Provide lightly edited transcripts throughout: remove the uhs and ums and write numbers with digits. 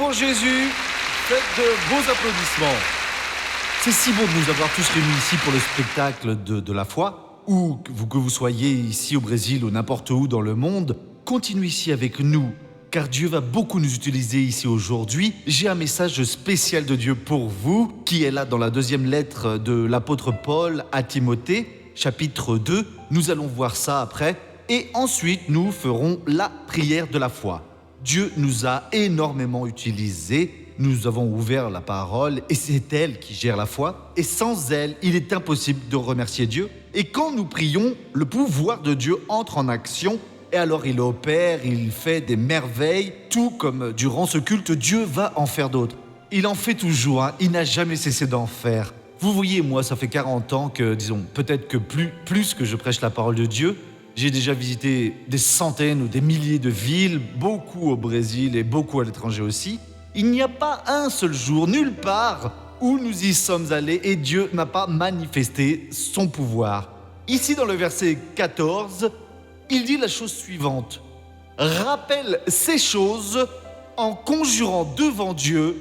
pour Jésus, faites de beaux applaudissements. C'est si beau de nous avoir tous réunis ici pour le spectacle de la foi, ou que vous soyez ici au Brésil ou n'importe où dans le monde, continuez ici avec nous, car Dieu va beaucoup nous utiliser ici aujourd'hui. J'ai un message spécial de Dieu pour vous, qui est là dans la deuxième lettre de l'apôtre Paul à Timothée, chapitre 2. Nous allons voir ça après, et ensuite nous ferons la prière de la foi. Dieu nous a énormément utilisés. Nous avons ouvert la parole et c'est elle qui gère la foi. Et sans elle, il est impossible de remercier Dieu. Et quand nous prions, le pouvoir de Dieu entre en action et alors il opère, il fait des merveilles. Tout comme durant ce culte, Dieu va en faire d'autres. Il en fait toujours, hein. Il n'a jamais cessé d'en faire. Vous voyez, moi, ça fait 40 ans que, disons, peut-être que plus que je prêche la parole de Dieu. J'ai déjà visité des centaines ou des milliers de villes, beaucoup au Brésil et beaucoup à l'étranger aussi. Il n'y a pas un seul jour, nulle part, où nous y sommes allés et Dieu n'a pas manifesté son pouvoir. Ici, dans le verset 14, il dit la chose suivante. « Rappelle ces choses en conjurant devant Dieu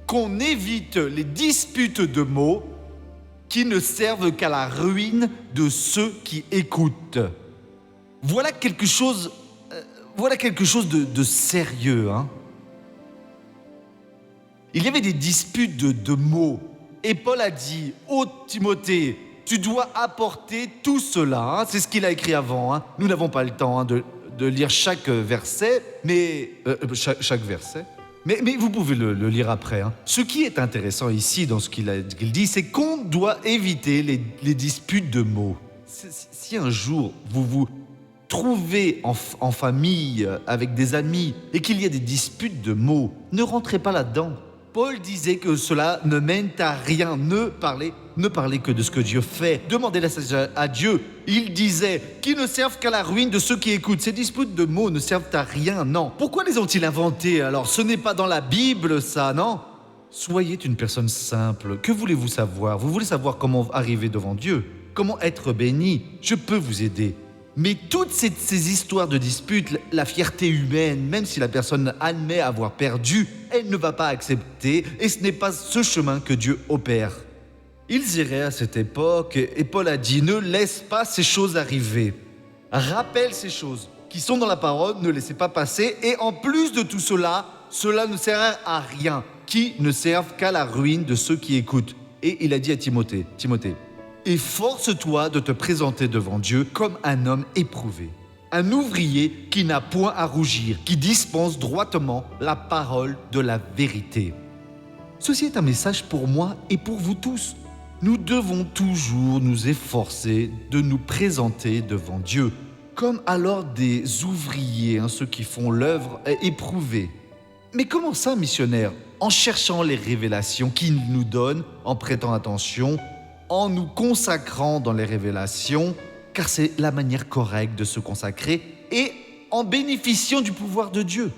qu'on évite les disputes de mots qui ne servent qu'à la ruine de ceux qui écoutent. » Voilà quelque chose de sérieux, hein. Il y avait des disputes de mots. Et Paul a dit, ô Timothée, tu dois apporter tout cela. Hein. C'est ce qu'il a écrit avant. Hein. Nous n'avons pas le temps de lire chaque verset, mais chaque verset. Mais vous pouvez le lire après. Hein. Ce qui est intéressant ici dans ce qu'il dit, c'est qu'on doit éviter les disputes de mots. Si un jour vous trouvez en famille, avec des amis, et qu'il y a des disputes de mots, ne rentrez pas là-dedans. Paul disait que cela ne mène à rien. Ne parlez que de ce que Dieu fait. Demandez la sagesse à Dieu. Il disait qu'ils ne servent qu'à la ruine de ceux qui écoutent. Ces disputes de mots ne servent à rien, non. Pourquoi les ont-ils inventés alors? Ce n'est pas dans la Bible, ça, non? Soyez une personne simple. Que voulez-vous savoir? Vous voulez savoir comment arriver devant Dieu? Comment être béni? Je peux vous aider. Mais toutes ces histoires de disputes, la fierté humaine, même si la personne admet avoir perdu, elle ne va pas accepter et ce n'est pas ce chemin que Dieu opère. Ils iraient à cette époque et Paul a dit « Ne laisse pas ces choses arriver. Rappelle ces choses qui sont dans la parole, ne laissez pas passer et en plus de tout cela, cela ne sert à rien, qui ne servent qu'à la ruine de ceux qui écoutent. » Et il a dit à Timothée, efforce-toi de te présenter devant Dieu comme un homme éprouvé, un ouvrier qui n'a point à rougir, qui dispense droitement la parole de la vérité. Ceci est un message pour moi et pour vous tous. Nous devons toujours nous efforcer de nous présenter devant Dieu, comme alors des ouvriers, ceux qui font l'œuvre éprouvée. Mais comment ça, missionnaire? En cherchant les révélations qu'il nous donne, en prêtant attention, en nous consacrant dans les révélations, car c'est la manière correcte de se consacrer, et en bénéficiant du pouvoir de Dieu,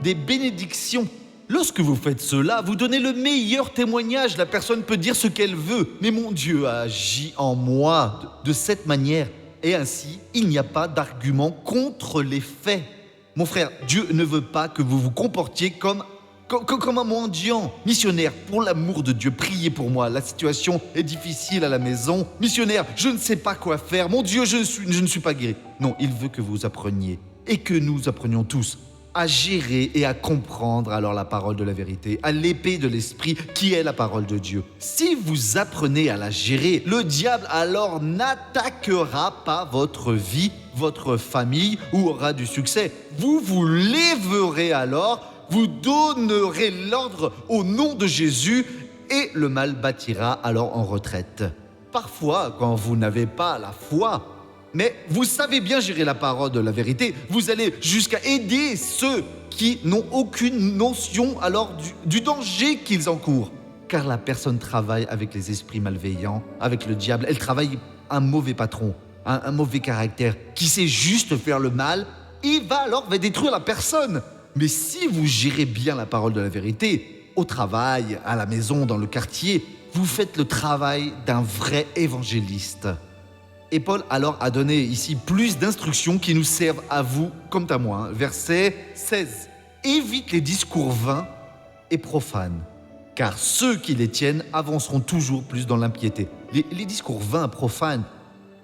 des bénédictions. Lorsque vous faites cela, vous donnez le meilleur témoignage. La personne peut dire ce qu'elle veut, mais mon Dieu a agi en moi de cette manière. Et ainsi, il n'y a pas d'argument contre les faits. Mon frère, Dieu ne veut pas que vous vous comportiez comme un mendiant. Missionnaire, pour l'amour de Dieu, priez pour moi. La situation est difficile à la maison. Missionnaire, je ne sais pas quoi faire. Mon Dieu, je ne suis pas guéri. Non, il veut que vous appreniez et que nous apprenions tous à gérer et à comprendre alors la parole de la vérité, à l'épée de l'esprit qui est la parole de Dieu. Si vous apprenez à la gérer, le diable alors n'attaquera pas votre vie, votre famille ou aura du succès. Vous vous lèverez alors, vous donnerez l'ordre au nom de Jésus et le mal bâtira alors en retraite. Parfois, quand vous n'avez pas la foi, mais vous savez bien gérer la parole de la vérité, vous allez jusqu'à aider ceux qui n'ont aucune notion alors du danger qu'ils encourent. Car la personne travaille avec les esprits malveillants, avec le diable. Elle travaille un mauvais patron, un mauvais caractère, qui sait juste faire le mal, il va détruire la personne. Mais si vous gérez bien la parole de la vérité, au travail, à la maison, dans le quartier, vous faites le travail d'un vrai évangéliste. Et Paul alors a donné ici plus d'instructions qui nous servent à vous comme à moi. Verset 16. Évite les discours vains et profanes, car ceux qui les tiennent avanceront toujours plus dans l'impiété. Les discours vains, profanes,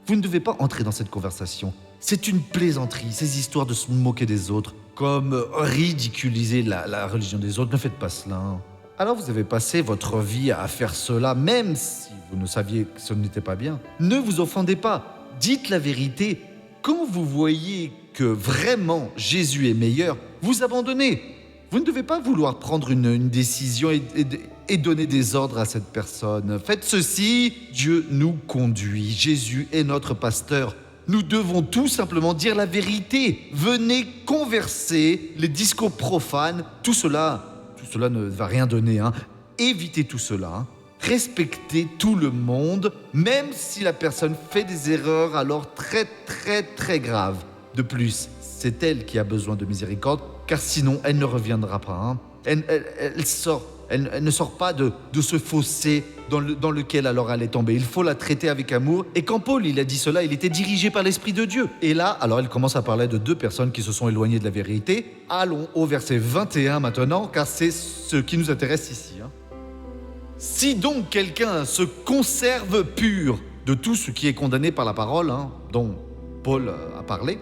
vous ne devez pas entrer dans cette conversation. C'est une plaisanterie, ces histoires de se moquer des autres, comme ridiculiser la religion des autres. Ne faites pas cela. Alors vous avez passé votre vie à faire cela, même si vous ne saviez que ce n'était pas bien. Ne vous offendez pas, dites la vérité. Quand vous voyez que vraiment Jésus est meilleur, vous abandonnez. Vous ne devez pas vouloir prendre une décision et donner des ordres à cette personne. Faites ceci, Dieu nous conduit. Jésus est notre pasteur. Nous devons tout simplement dire la vérité. Venez converser les discours profanes. Tout cela ne va rien donner. Évitez tout cela. Respectez tout le monde, même si la personne fait des erreurs alors très très très graves. De plus, c'est elle qui a besoin de miséricorde, car sinon elle ne reviendra pas. Elle ne sort pas de ce fossé dans lequel alors elle est tombée. Il faut la traiter avec amour. Et quand Paul il a dit cela, il était dirigé par l'Esprit de Dieu. Et là, alors elle commence à parler de 2 personnes qui se sont éloignées de la vérité. Allons au verset 21 maintenant, car c'est ce qui nous intéresse ici. Si donc quelqu'un se conserve pur de tout ce qui est condamné par la parole, dont Paul a parlé,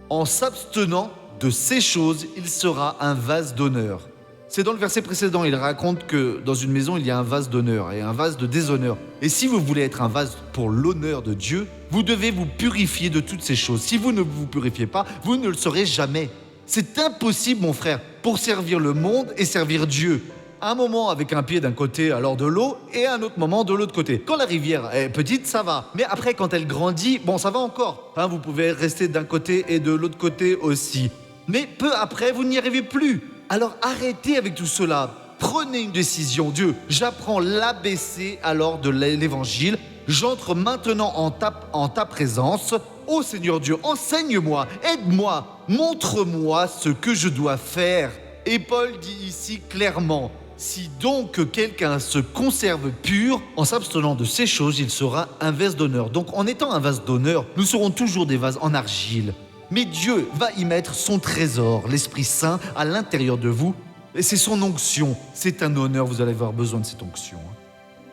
en s'abstenant de ces choses, il sera un vase d'honneur. C'est dans le verset précédent, il raconte que dans une maison, il y a un vase d'honneur et un vase de déshonneur. Et si vous voulez être un vase pour l'honneur de Dieu, vous devez vous purifier de toutes ces choses. Si vous ne vous purifiez pas, vous ne le serez jamais. C'est impossible, mon frère, pour servir le monde et servir Dieu. Un moment avec un pied d'un côté alors de l'eau et un autre moment de l'autre côté. Quand la rivière est petite, ça va. Mais après, quand elle grandit, bon, ça va encore. Vous pouvez rester d'un côté et de l'autre côté aussi. Mais peu après, vous n'y arrivez plus. Alors arrêtez avec tout cela. Prenez une décision. Dieu, j'apprends l'ABC alors de l'évangile. J'entre maintenant en ta présence. Ô Seigneur Dieu, enseigne-moi, aide-moi, montre-moi ce que je dois faire. Et Paul dit ici clairement, si donc quelqu'un se conserve pur, en s'abstenant de ces choses, il sera un vase d'honneur. Donc en étant un vase d'honneur, nous serons toujours des vases en argile. Mais Dieu va y mettre son trésor, l'Esprit Saint, à l'intérieur de vous. Et c'est son onction. C'est un honneur, vous allez avoir besoin de cette onction.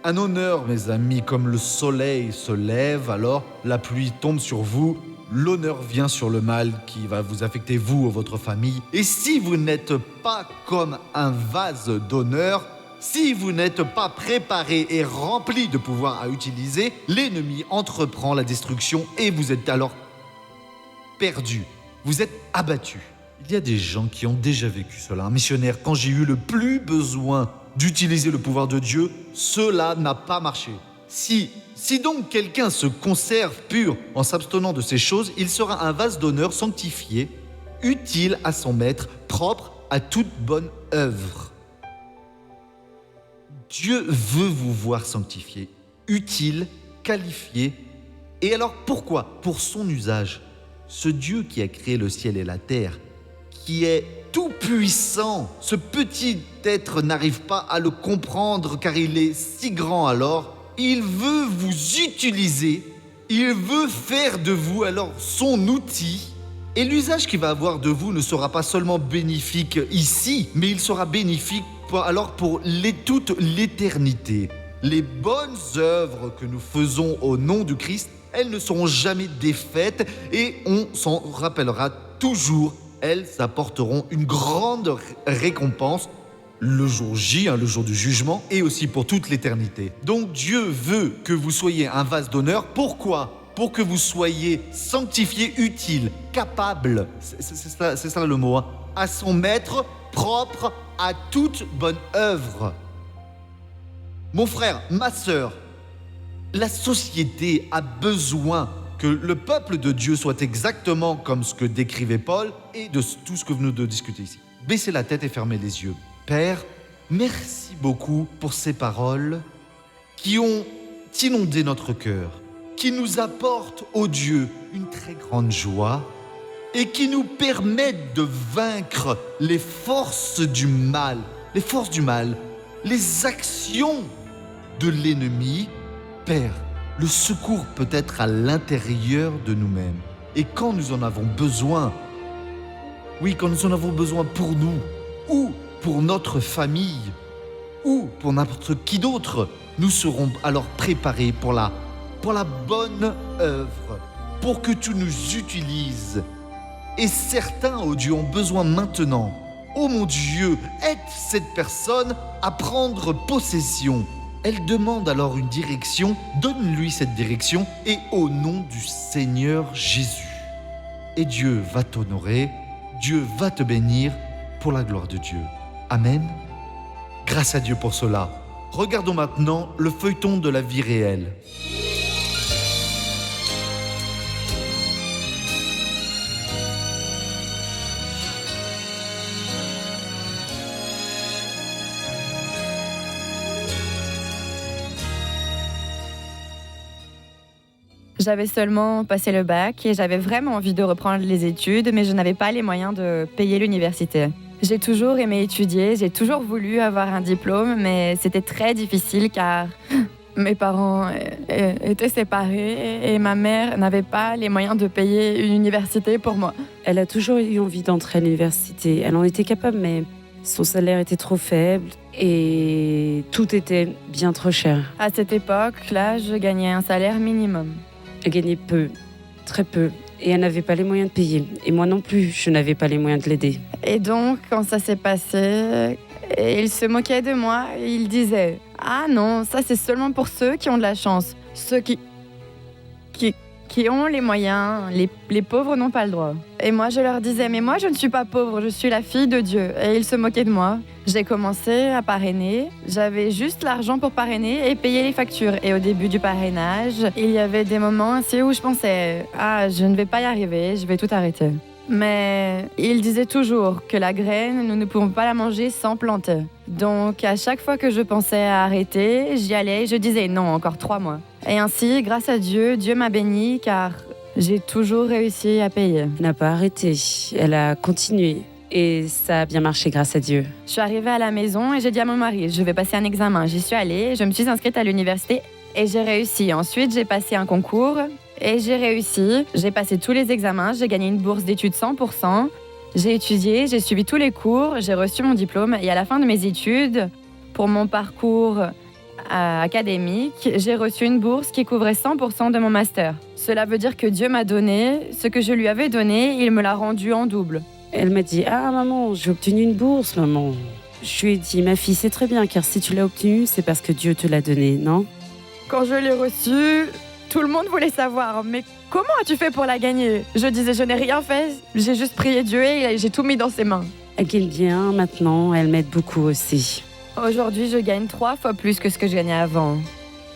Un honneur, mes amis, comme le soleil se lève, alors la pluie tombe sur vous. L'honneur vient sur le mal qui va vous affecter, vous ou votre famille. Et si vous n'êtes pas comme un vase d'honneur, si vous n'êtes pas préparé et rempli de pouvoir à utiliser, l'ennemi entreprend la destruction et vous êtes alors perdu. Vous êtes abattu. Il y a des gens qui ont déjà vécu cela. Un missionnaire, quand j'ai eu le plus besoin d'utiliser le pouvoir de Dieu, cela n'a pas marché. Si donc quelqu'un se conserve pur en s'abstenant de ces choses, il sera un vase d'honneur sanctifié, utile à son maître, propre à toute bonne œuvre. Dieu veut vous voir sanctifié, utile, qualifié. Et alors pourquoi ? Pour son usage. Ce Dieu qui a créé le ciel et la terre, qui est tout puissant, ce petit être n'arrive pas à le comprendre car il est si grand alors. Il veut vous utiliser, il veut faire de vous alors son outil. Et l'usage qu'il va avoir de vous ne sera pas seulement bénéfique ici, mais il sera bénéfique pour toute l'éternité. Les bonnes œuvres que nous faisons au nom du Christ, elles ne seront jamais défaites et on s'en rappellera toujours. Elles apporteront une grande récompense le jour J, le jour du jugement, et aussi pour toute l'éternité. Donc Dieu veut que vous soyez un vase d'honneur. Pourquoi ? Pour que vous soyez sanctifié, utile, capable, c'est ça le mot, à son maître, propre à toute bonne œuvre. Mon frère, ma sœur, la société a besoin que le peuple de Dieu soit exactement comme ce que décrivait Paul et de tout ce que nous de discuter ici. Baissez la tête et fermez les yeux. Père, merci beaucoup pour ces paroles qui ont inondé notre cœur, qui nous apportent, ô Dieu, une très grande joie et qui nous permettent de vaincre les forces du mal, les actions de l'ennemi. Père, le secours peut être à l'intérieur de nous-mêmes. Et quand nous en avons besoin, quand nous en avons besoin pour nous, ou pour notre famille ou pour n'importe qui d'autre, nous serons alors préparés pour la bonne œuvre, pour que tu nous utilises. Et certains, oh Dieu, ont besoin maintenant, oh mon Dieu, aide cette personne à prendre possession. Elle demande alors une direction, donne-lui cette direction, et au nom du Seigneur Jésus. Et Dieu va t'honorer, Dieu va te bénir pour la gloire de Dieu. Amen. Grâce à Dieu pour cela. Regardons maintenant le feuilleton de la vie réelle. J'avais seulement passé le bac et j'avais vraiment envie de reprendre les études, mais je n'avais pas les moyens de payer l'université. J'ai toujours aimé étudier, j'ai toujours voulu avoir un diplôme, mais c'était très difficile car mes parents étaient séparés et ma mère n'avait pas les moyens de payer une université pour moi. Elle a toujours eu envie d'entrer à l'université. Elle en était capable, mais son salaire était trop faible et tout était bien trop cher. À cette époque-là, je gagnais un salaire minimum. Elle gagnait peu, très peu, et elle n'avait pas les moyens de payer. Et moi non plus, je n'avais pas les moyens de l'aider. Et donc, quand ça s'est passé, il se moquait de moi. Il disait « Ah non, ça c'est seulement pour ceux qui ont de la chance. Ceux qui ont les moyens, les pauvres n'ont pas le droit. » Et moi, je leur disais « Mais moi, je ne suis pas pauvre, je suis la fille de Dieu. » Et ils se moquaient de moi. J'ai commencé à parrainer. J'avais juste l'argent pour parrainer et payer les factures. Et au début du parrainage, il y avait des moments ainsi où je pensais « Ah, je ne vais pas y arriver, je vais tout arrêter. » Mais ils disaient toujours que la graine, nous ne pouvons pas la manger sans planter. Donc, à chaque fois que je pensais à arrêter, j'y allais et je disais « Non, encore 3 mois. » Et ainsi, grâce à Dieu, Dieu m'a bénie car j'ai toujours réussi à payer. Elle n'a pas arrêté, elle a continué. Et ça a bien marché grâce à Dieu. Je suis arrivée à la maison et j'ai dit à mon mari, je vais passer un examen. J'y suis allée, je me suis inscrite à l'université et j'ai réussi. Ensuite, j'ai passé un concours et j'ai réussi. J'ai passé tous les examens, j'ai gagné une bourse d'études 100%. J'ai étudié, j'ai suivi tous les cours, j'ai reçu mon diplôme et à la fin de mes études, pour mon parcours académique, j'ai reçu une bourse qui couvrait 100% de mon master. Cela veut dire que Dieu m'a donné ce que je lui avais donné, il me l'a rendu en double. Elle m'a dit « Ah maman, j'ai obtenu une bourse, maman. » Je lui ai dit « Ma fille, c'est très bien, car si tu l'as obtenue, c'est parce que Dieu te l'a donné, non ?» Quand je l'ai reçue, tout le monde voulait savoir « Mais comment as-tu fait pour la gagner ?» Je disais « Je n'ai rien fait, j'ai juste prié Dieu et j'ai tout mis dans ses mains. » Elle gagne bien maintenant, elle m'aide beaucoup aussi. Aujourd'hui, je gagne 3 fois plus que ce que je gagnais avant.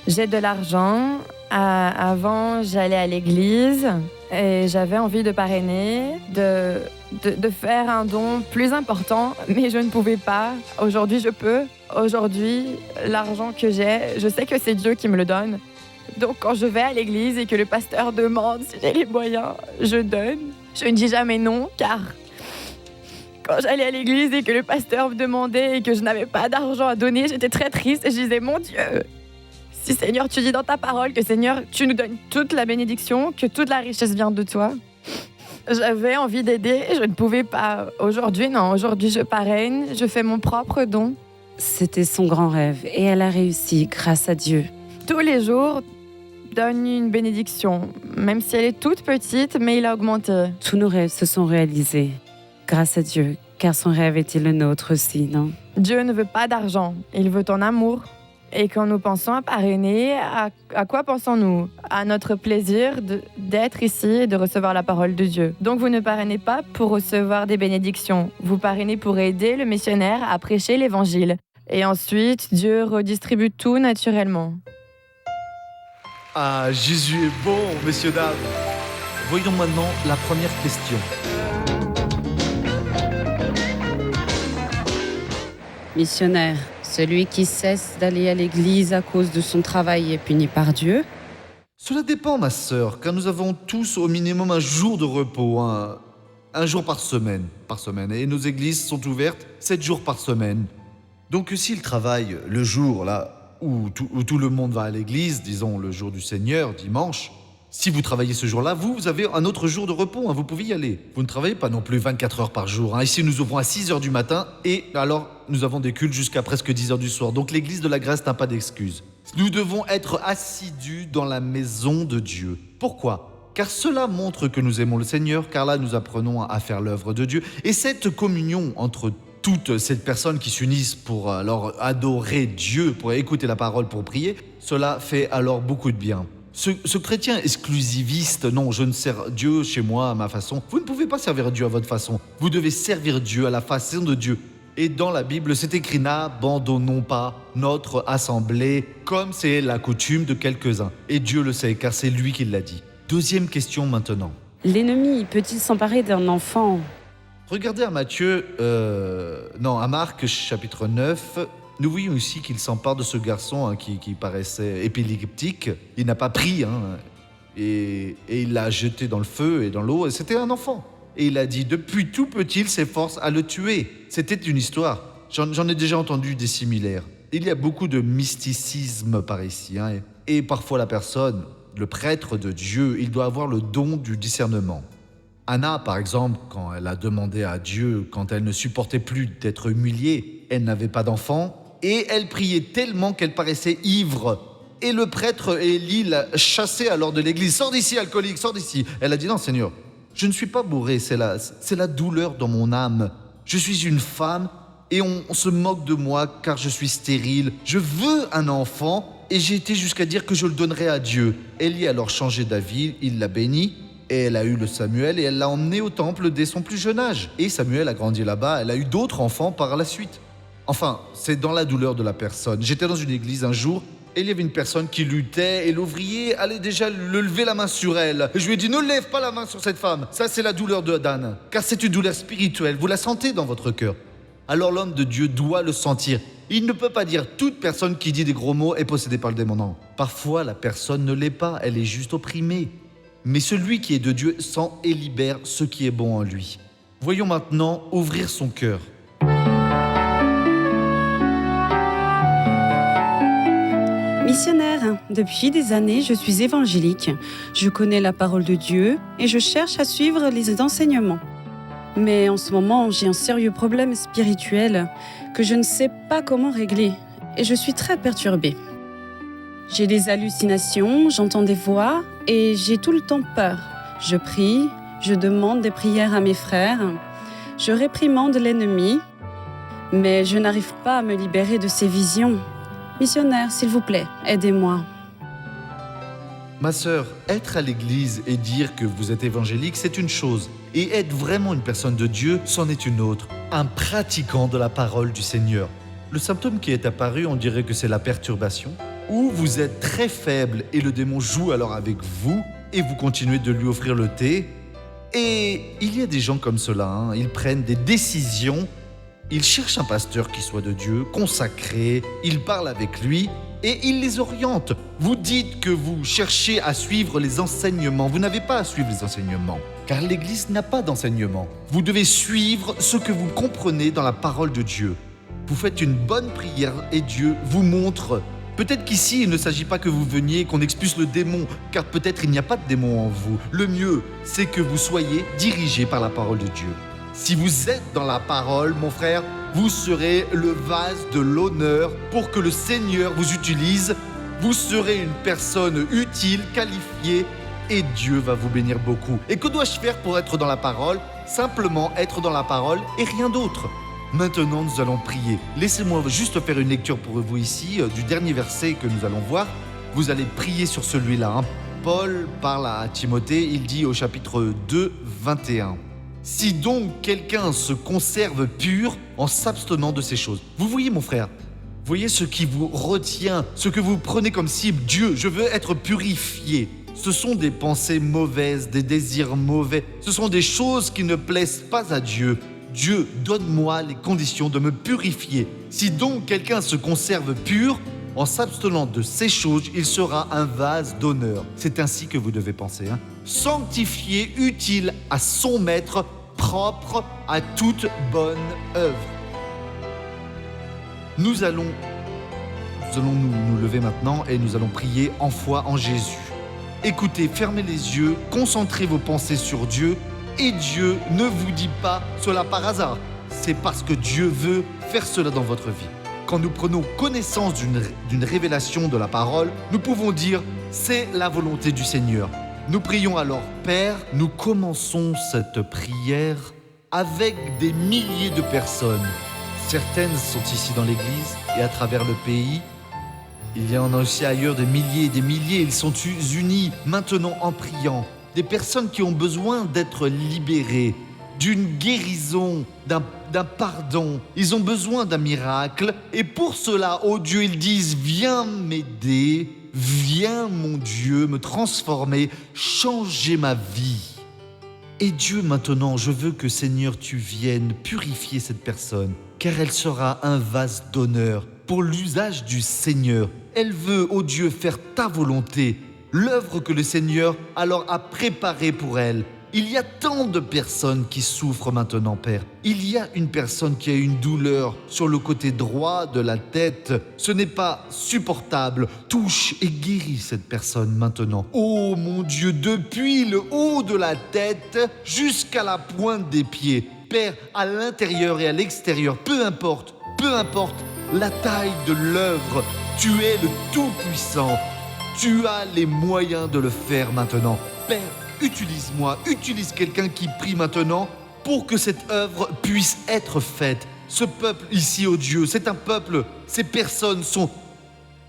J'ai de l'argent. Avant, j'allais à l'église et j'avais envie de parrainer, de faire un don plus important, mais je ne pouvais pas. Aujourd'hui, je peux. Aujourd'hui, l'argent que j'ai, je sais que c'est Dieu qui me le donne. Donc, quand je vais à l'église et que le pasteur demande si j'ai les moyens, je donne. Je ne dis jamais non, car quand j'allais à l'église et que le pasteur me demandait et que je n'avais pas d'argent à donner, j'étais très triste et je disais « Mon Dieu, si Seigneur, tu dis dans ta parole que Seigneur, tu nous donnes toute la bénédiction, que toute la richesse vient de toi. » J'avais envie d'aider et je ne pouvais pas. Aujourd'hui, non. Aujourd'hui, je parraine, je fais mon propre don. C'était son grand rêve et elle a réussi grâce à Dieu. Tous les jours, donne une bénédiction, même si elle est toute petite, mais il a augmenté. Tous nos rêves se sont réalisés grâce à Dieu, car son rêve était le nôtre aussi, non ? Dieu ne veut pas d'argent, il veut ton amour. Et quand nous pensons à parrainer, à quoi pensons-nous ? À notre plaisir d'être ici et de recevoir la parole de Dieu. Donc vous ne parrainez pas pour recevoir des bénédictions, vous parrainez pour aider le missionnaire à prêcher l'évangile. Et ensuite, Dieu redistribue tout naturellement. Ah, Jésus est bon, messieurs, dames. Voyons maintenant la première question. Missionnaire, celui qui cesse d'aller à l'église à cause de son travail est puni par Dieu ? Cela dépend, ma sœur, car nous avons tous au minimum un jour de repos, un jour par semaine, et nos églises sont ouvertes 7 jours par semaine. Donc s'il travaille le jour là où tout le monde va à l'église, disons le jour du Seigneur, dimanche, Si vous travaillez ce jour-là, vous avez un autre jour de repos, vous pouvez y aller. Vous ne travaillez pas non plus 24 heures par jour. Ici, nous ouvrons à 6 heures du matin et alors nous avons des cultes jusqu'à presque 10 heures du soir. Donc l'église de la grâce n'a pas d'excuse. Nous devons être assidus dans la maison de Dieu. Pourquoi ? Car cela montre que nous aimons le Seigneur, car là nous apprenons à faire l'œuvre de Dieu. Et cette communion entre toutes ces personnes qui s'unissent pour alors adorer Dieu, pour écouter la parole, pour prier, cela fait alors beaucoup de bien. Ce chrétien exclusiviste, non, je ne sers Dieu chez moi à ma façon. Vous ne pouvez pas servir Dieu à votre façon. Vous devez servir Dieu à la façon de Dieu. Et dans la Bible, c'est écrit « N'abandonnons pas notre assemblée comme c'est la coutume de quelques-uns ». Et Dieu le sait, car c'est lui qui l'a dit. Deuxième question maintenant. L'ennemi peut-il s'emparer d'un enfant ? Regardez à à Marc chapitre 9, nous voyons ici qu'il s'empare de ce garçon qui paraissait épileptique. Il n'a pas pris et il l'a jeté dans le feu et dans l'eau. Et c'était un enfant. Et il a dit, depuis tout petit, il s'efforce à le tuer. C'était une histoire. J'en ai déjà entendu des similaires. Il y a beaucoup de mysticisme par ici. Et parfois la personne, le prêtre de Dieu, il doit avoir le don du discernement. Anna, par exemple, quand elle a demandé à Dieu, quand elle ne supportait plus d'être humiliée, elle n'avait pas d'enfant, et elle priait tellement qu'elle paraissait ivre. Et le prêtre Élie l'a chassée alors de l'église. « Sors d'ici, alcoolique, sors d'ici !» Elle a dit « Non, Seigneur, je ne suis pas bourrée, c'est la douleur dans mon âme. Je suis une femme et on se moque de moi car je suis stérile. Je veux un enfant et j'ai été jusqu'à dire que je le donnerai à Dieu. » Élie a alors changé d'avis, il l'a béni. Et elle a eu le Samuel et elle l'a emmené au temple dès son plus jeune âge. Et Samuel a grandi là-bas, elle a eu d'autres enfants par la suite. Enfin, c'est dans la douleur de la personne. J'étais dans une église un jour et il y avait une personne qui luttait et l'ouvrier allait déjà lever la main sur elle. Et je lui ai dit, ne lève pas la main sur cette femme. Ça, c'est la douleur de Dan. Car c'est une douleur spirituelle. Vous la sentez dans votre cœur. Alors l'homme de Dieu doit le sentir. Il ne peut pas dire toute personne qui dit des gros mots est possédée par le démon. Non. Parfois, la personne ne l'est pas. Elle est juste opprimée. Mais celui qui est de Dieu sent et libère ce qui est bon en lui. Voyons maintenant ouvrir son cœur. Missionnaire, depuis des années, je suis évangélique. Je connais la parole de Dieu et je cherche à suivre les enseignements. Mais en ce moment, j'ai un sérieux problème spirituel que je ne sais pas comment régler et je suis très perturbée. J'ai des hallucinations, j'entends des voix et j'ai tout le temps peur. Je prie, je demande des prières à mes frères, je réprimande l'ennemi, mais je n'arrive pas à me libérer de ces visions. Missionnaire, s'il vous plaît, aidez-moi. Ma sœur, être à l'église et dire que vous êtes évangélique, c'est une chose. Et être vraiment une personne de Dieu, c'en est une autre. Un pratiquant de la parole du Seigneur. Le symptôme qui est apparu, on dirait que c'est la perturbation. Ou vous êtes très faible et le démon joue alors avec vous et vous continuez de lui offrir le thé. Et il y a des gens comme cela, ils prennent des décisions. Ils cherchent un pasteur qui soit de Dieu, consacré, ils parlent avec lui et ils les orientent. Vous dites que vous cherchez à suivre les enseignements. Vous n'avez pas à suivre les enseignements, car l'Église n'a pas d'enseignement. Vous devez suivre ce que vous comprenez dans la parole de Dieu. Vous faites une bonne prière et Dieu vous montre. Peut-être qu'ici, il ne s'agit pas que vous veniez, qu'on expulse le démon, car peut-être il n'y a pas de démon en vous. Le mieux, c'est que vous soyez dirigé par la parole de Dieu. Si vous êtes dans la parole, mon frère, vous serez le vase de l'honneur pour que le Seigneur vous utilise. Vous serez une personne utile, qualifiée, et Dieu va vous bénir beaucoup. Et que dois-je faire pour être dans la parole ? Simplement être dans la parole et rien d'autre. Maintenant, nous allons prier. Laissez-moi juste faire une lecture pour vous ici, du dernier verset que nous allons voir. Vous allez prier sur celui-là. Paul parle à Timothée, il dit au chapitre 2, 21. Si donc quelqu'un se conserve pur en s'abstenant de ces choses. Vous voyez mon frère, voyez ce qui vous retient, ce que vous prenez comme cible. Dieu, je veux être purifié. Ce sont des pensées mauvaises, des désirs mauvais. Ce sont des choses qui ne plaisent pas à Dieu. Dieu, donne-moi les conditions de me purifier. Si donc quelqu'un se conserve pur, en s'abstenant de ces choses, il sera un vase d'honneur. C'est ainsi que vous devez penser. Sanctifié, utile à son maître, propre à toute bonne œuvre. Nous allons nous lever maintenant et nous allons prier en foi en Jésus. Écoutez, fermez les yeux, concentrez vos pensées sur Dieu, et Dieu ne vous dit pas cela par hasard. C'est parce que Dieu veut faire cela dans votre vie. Quand nous prenons connaissance d'une révélation de la parole, nous pouvons dire « c'est la volonté du Seigneur ». Nous prions alors « Père », nous commençons cette prière avec des milliers de personnes. Certaines sont ici dans l'église et à travers le pays. Il y en a aussi ailleurs des milliers et des milliers. Ils sont unis maintenant en priant. Des personnes qui ont besoin d'être libérées, d'une guérison, d'un pardon. Ils ont besoin d'un miracle. Et pour cela, oh Dieu, ils disent « Viens m'aider, viens mon Dieu me transformer, changer ma vie ». Et Dieu, maintenant, je veux que Seigneur, tu viennes purifier cette personne, car elle sera un vase d'honneur pour l'usage du Seigneur. Elle veut, ô Dieu, faire ta volonté, l'œuvre que le Seigneur alors a préparée pour elle. Il y a tant de personnes qui souffrent maintenant, Père. Il y a une personne qui a une douleur sur le côté droit de la tête. Ce n'est pas supportable. Touche et guéris cette personne maintenant. Oh mon Dieu, depuis le haut de la tête jusqu'à la pointe des pieds. Père, à l'intérieur et à l'extérieur, peu importe la taille de l'œuvre, tu es le Tout-Puissant. Tu as les moyens de le faire maintenant. Père, utilise-moi, utilise quelqu'un qui prie maintenant pour que cette œuvre puisse être faite. Ce peuple ici, oh Dieu, c'est un peuple, ces personnes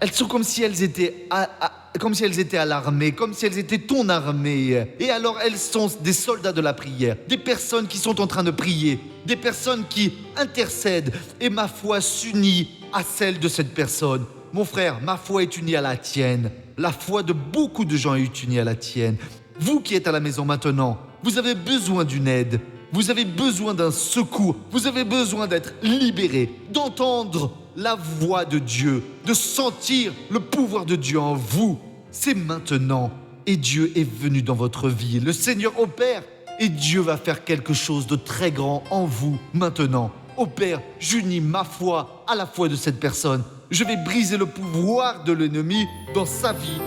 elles sont comme si elles étaient à l'armée, comme si elles étaient ton armée. Et alors elles sont des soldats de la prière, des personnes qui sont en train de prier, des personnes qui intercèdent. Et ma foi s'unit à celle de cette personne. Mon frère, ma foi est unie à la tienne. La foi de beaucoup de gens est unie à la tienne. Vous qui êtes à la maison maintenant, vous avez besoin d'une aide, vous avez besoin d'un secours, vous avez besoin d'être libéré, d'entendre la voix de Dieu, de sentir le pouvoir de Dieu en vous. C'est maintenant, et Dieu est venu dans votre vie. Le Seigneur opère, et Dieu va faire quelque chose de très grand en vous maintenant. Ô Père, j'unis ma foi à la foi de cette personne. Je vais briser le pouvoir de l'ennemi dans sa vie.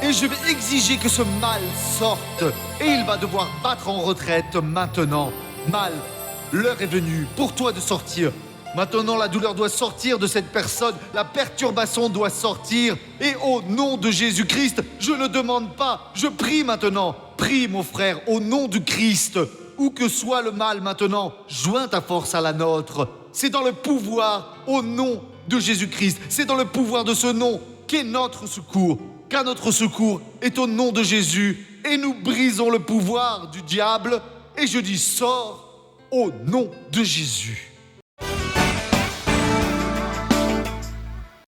Et je vais exiger que ce mal sorte. Et il va devoir battre en retraite maintenant. Mal, l'heure est venue pour toi de sortir. Maintenant, la douleur doit sortir de cette personne. La perturbation doit sortir. Et au nom de Jésus-Christ, je ne demande pas. Je prie maintenant. Prie, mon frère, au nom du Christ. Où que soit le mal maintenant, joins ta force à la nôtre. C'est dans le pouvoir, au nom de Jésus-Christ. C'est dans le pouvoir de ce nom qu'est notre secours. Car notre secours est au nom de Jésus et nous brisons le pouvoir du diable. Et je dis, sors au nom de Jésus.